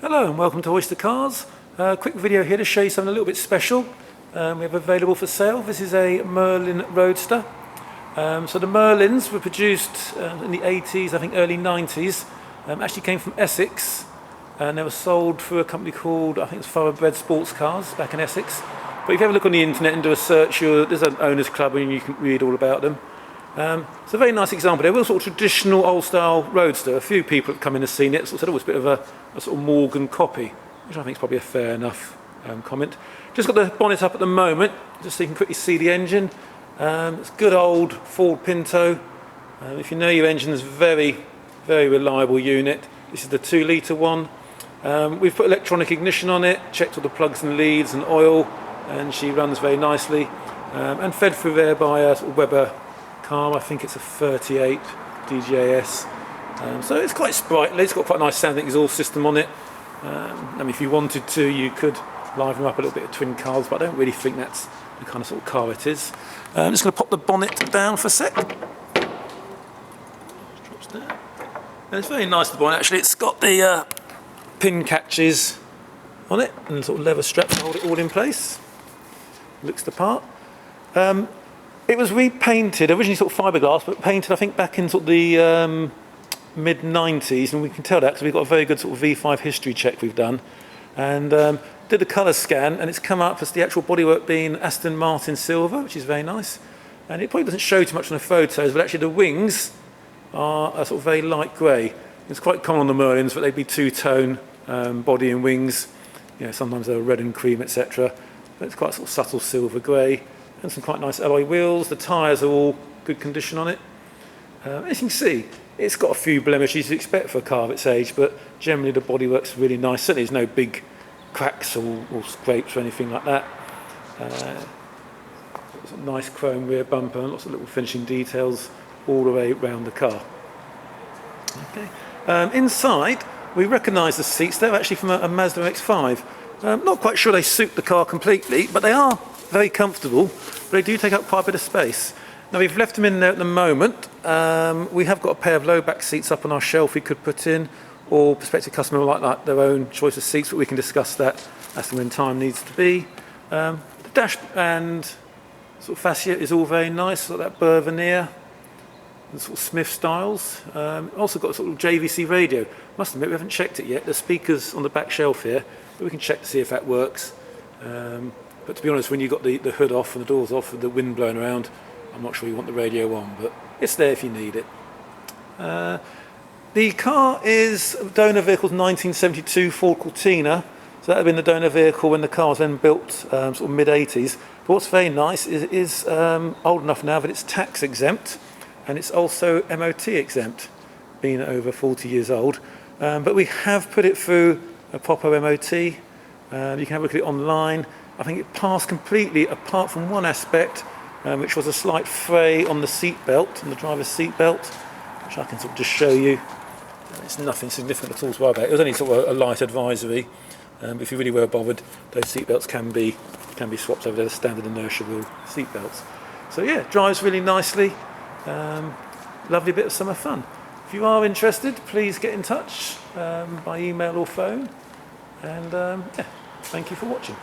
Hello and welcome to Oyster Cars. Quick video here to show you something a little bit special we have available for sale. This is a Merlin Roadster. So the Merlins were produced in the 80s, I think early 90s. Actually came from Essex and they were sold through a company called, I think it's Thoroughbred Sports Cars back in Essex. But if you have a look on the internet and do a search, there's an owners club and you can read all about them. It's a very nice example. They're a sort of traditional old-style roadster. A few people have come in and seen it, so it's always a bit of a sort of Morgan copy, which I think is probably a fair enough comment. Just got the bonnet up at the moment, just so you can quickly see the engine. It's good old Ford Pinto. If you know your engine, it's a very, very reliable unit. This is the 2-litre one. We've put electronic ignition on it, checked all the plugs and leads and oil, and she runs very nicely. And fed through there by a sort of Weber car. I think it's a 38 DJS. So it's quite sprightly. It's got quite a nice sounding exhaust system on it. I mean, if you wanted to, you could liven them up a little bit of twin cars, but I don't really think that's the kind of sort of car it is. I'm just going to pop the bonnet down for a sec. Drops down. And it's very nice, the bonnet actually. It's got the pin catches on it and sort of leather straps to hold it all in place. Looks the part. It was repainted, originally sort of fiberglass, but painted I think back in sort of the mid-90s, and we can tell that because we've got a very good sort of V5 history check we've done. And did a colour scan, and it's come up as the actual bodywork being Aston Martin silver, which is very nice. And it probably doesn't show too much on the photos, but actually the wings are a sort of very light grey. It's quite common on the Merlins, but they'd be two-tone body and wings. You know, sometimes they're red and cream, etc. But it's quite sort of subtle silver grey. And some quite nice alloy wheels. The tyres are all good condition on it. As you can see, it's got a few blemishes you'd expect for a car of its age, but generally the bodywork's really nice. Certainly there's no big cracks or scrapes or anything like that. Nice chrome rear bumper and lots of little finishing details all the way around the car. Okay. Inside, we recognise the seats. They're actually from a Mazda MX-5. Not quite sure they suit the car completely, but they are very comfortable, but they do take up quite a bit of space. Now we've left them in there at the moment. We have got a pair of low back seats up on our shelf we could put in, or prospective customer might like their own choice of seats, but we can discuss that as and when time needs to be. The dash and sort of fascia is all very nice, sort of that burr veneer, and sort of Smith styles. Also got a sort of JVC radio. Must admit we haven't checked it yet. The speakers on the back shelf here, but we can check to see if that works. But to be honest, when you've got the hood off and the doors off and the wind blowing around, I'm not sure you want the radio on, but it's there if you need it. The car is donor vehicle's 1972 Ford Cortina, so that had been the donor vehicle when the car was then built sort of mid-80s. But what's very nice is it is old enough now that it's tax exempt, and it's also MOT exempt, being over 40 years old. But we have put it through a proper MOT. You can have a look at it online. I think it passed completely apart from one aspect, which was a slight fray on the seat belt, on the driver's seat belt, which I can sort of just show you. It's nothing significant at all to worry about. It was only sort of a light advisory. If you really were bothered, those seat belts can be swapped over to the standard inertia wheel seat belts. So yeah, drives really nicely. Lovely bit of summer fun. If you are interested, please get in touch by email or phone. And yeah, thank you for watching.